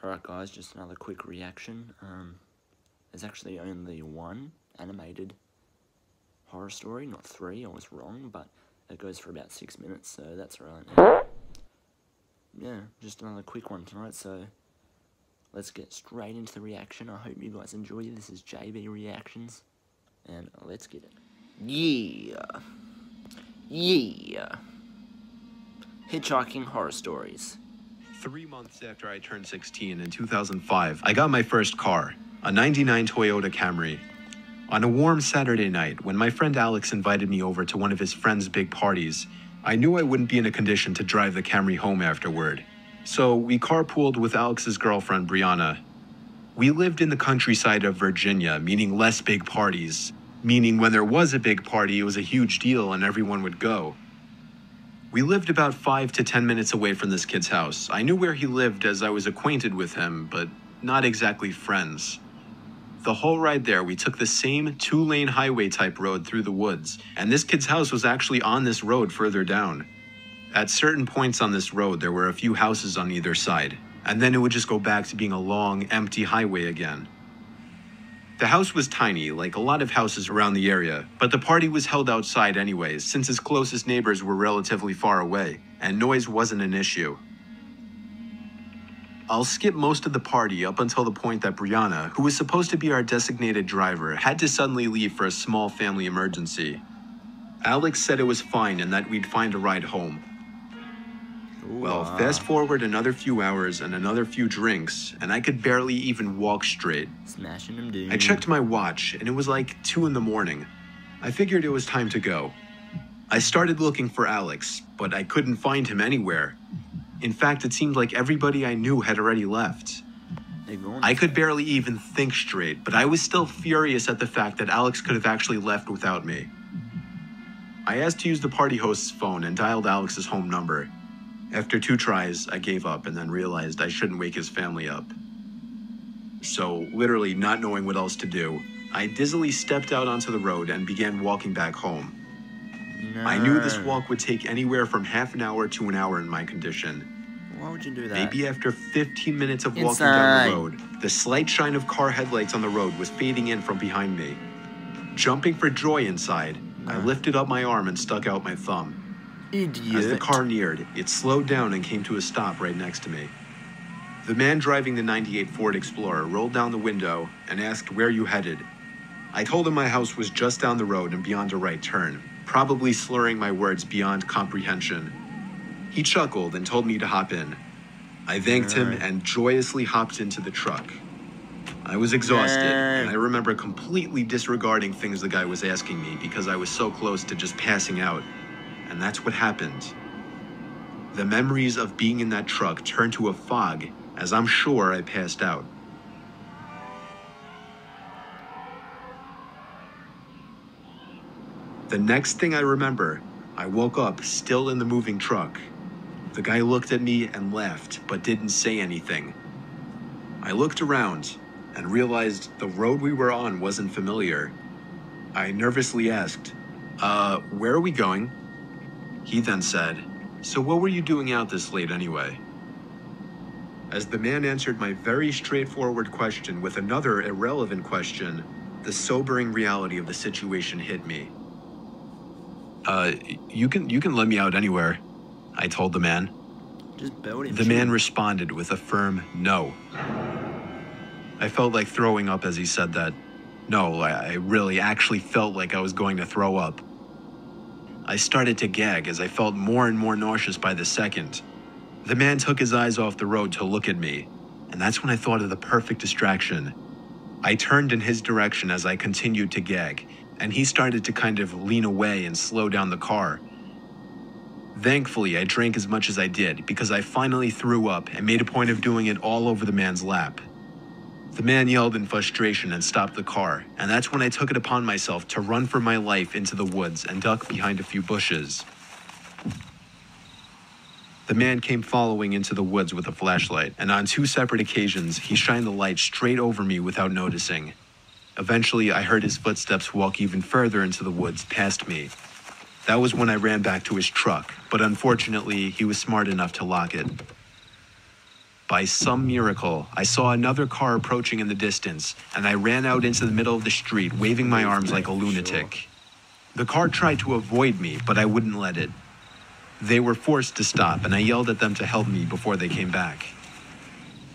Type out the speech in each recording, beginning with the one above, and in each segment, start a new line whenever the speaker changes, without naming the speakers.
Alright guys, just another quick reaction. There's actually only one animated horror story, not three. I was wrong, but it goes for about 6 minutes, so that's right. Yeah, just another quick one tonight, so let's get straight into the reaction. I hope you guys enjoy it. This is JB Reactions, and let's get it. Yeah! Hitchhiking horror stories.
3 months after I turned 16 in 2005, I got my first car, a '99 Toyota Camry. On a warm Saturday night, when my friend Alex invited me over to one of his friend's big parties, I knew I wouldn't be in a condition to drive the Camry home afterward. So we carpooled with Alex's girlfriend, Brianna. We lived in the countryside of Virginia, meaning less big parties, meaning when there was a big party, it was a huge deal and everyone would go. We lived about 5 to 10 minutes away from this kid's house. I knew where he lived as I was acquainted with him, but not exactly friends. The whole ride there, we took the same 2-lane highway type road through the woods, and this kid's house was actually on this road further down. At certain points on this road, there were a few houses on either side, and then it would just go back to being a long, empty highway again. The house was tiny, like a lot of houses around the area, but the party was held outside anyways, since his closest neighbors were relatively far away, and noise wasn't an issue. I'll skip most of the party up until the point that Brianna, who was supposed to be our designated driver, had to suddenly leave for a small family emergency. Alex said it was fine and that we'd find a ride home. Well, fast forward another few hours and another few drinks, and I could barely even walk straight.
Smashing them, dude.
I checked my watch, and it was like 2 in the morning. I figured it was time to go. I started looking for Alex, but I couldn't find him anywhere. In fact, it seemed like everybody I knew had already left. I could barely even think straight, but I was still furious at the fact that Alex could have actually left without me. I asked to use the party host's phone and dialed Alex's home number. After 2 tries, I gave up and then realized I shouldn't wake his family up. So, literally not knowing what else to do, I dizzily stepped out onto the road and began walking back home. No. I knew this walk would take anywhere from half an hour to an hour in my condition.
Why would you do that?
Maybe after 15 minutes of walking down the road, the slight shine of car headlights on the road was fading in from behind me. Jumping for joy inside, I lifted up my arm and stuck out my thumb.
Idiot.
As the car neared, it slowed down and came to a stop right next to me. The man driving the '98 Ford Explorer rolled down the window and asked where you headed. I told him my house was just down the road and beyond a right turn, probably slurring my words beyond comprehension. He chuckled and told me to hop in. I thanked him and joyously hopped into the truck. I was exhausted, and I remember completely disregarding things the guy was asking me because I was so close to just passing out. And that's what happened. The memories of being in that truck turned to a fog, as I'm sure I passed out. The next thing I remember, I woke up still in the moving truck. The guy looked at me and laughed, but didn't say anything. I looked around and realized the road we were on wasn't familiar. I nervously asked, where are we going? He then said, so what were you doing out this late anyway? As the man answered my very straightforward question with another irrelevant question, the sobering reality of the situation hit me. You can let me out anywhere, I told the man.
Just build it.
The man responded with a firm no. I felt like throwing up as he said that. No, I really actually felt like I was going to throw up. I started to gag as I felt more and more nauseous by the second. The man took his eyes off the road to look at me, and that's when I thought of the perfect distraction. I turned in his direction as I continued to gag, and he started to kind of lean away and slow down the car. Thankfully, I drank as much as I did because I finally threw up and made a point of doing it all over the man's lap. The man yelled in frustration and stopped the car, and that's when I took it upon myself to run for my life into the woods and duck behind a few bushes. The man came following into the woods with a flashlight, and on 2 separate occasions, he shined the light straight over me without noticing. Eventually, I heard his footsteps walk even further into the woods past me. That was when I ran back to his truck, but unfortunately, he was smart enough to lock it. By some miracle, I saw another car approaching in the distance, and I ran out into the middle of the street, waving my arms like a lunatic. The car tried to avoid me, but I wouldn't let it. They were forced to stop, and I yelled at them to help me before they came back.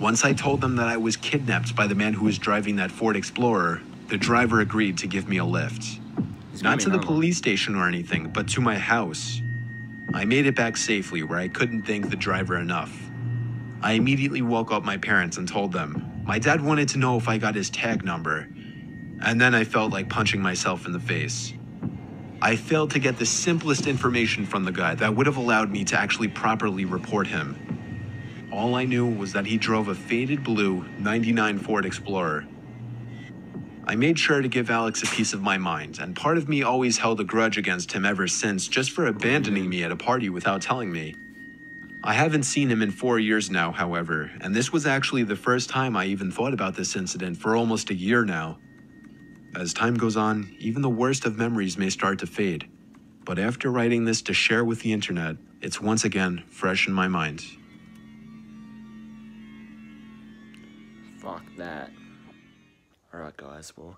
Once I told them that I was kidnapped by the man who was driving that Ford Explorer, the driver agreed to give me a lift. Not to the police station or anything, but to my house. I made it back safely, where I couldn't thank the driver enough. I immediately woke up my parents and told them. My dad wanted to know if I got his tag number, and then I felt like punching myself in the face. I failed to get the simplest information from the guy that would have allowed me to actually properly report him. All I knew was that he drove a faded blue '99 Ford Explorer. I made sure to give Alex a piece of my mind, and part of me always held a grudge against him ever since, just for abandoning me at a party without telling me. I haven't seen him in 4 years now, however, and this was actually the first time I even thought about this incident for almost a year now. As time goes on, even the worst of memories may start to fade, but after writing this to share with the internet, it's once again fresh in my mind.
Fuck that. Alright guys, well,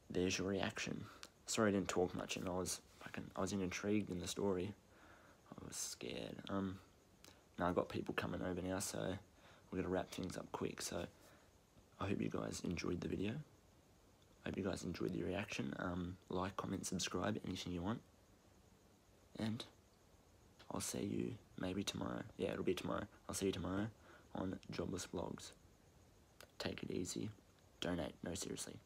there's your reaction. Sorry I didn't talk much, and I was intrigued in the story. I was scared. Now I've got people coming over now, so we're gonna wrap things up quick. So I hope you guys enjoyed the video. I hope you guys enjoyed the reaction. Like, comment, subscribe, anything you want. And I'll see you maybe tomorrow. Yeah, it'll be tomorrow. I'll see you tomorrow on Jobless Vlogs. Take it easy. Donate. No, seriously.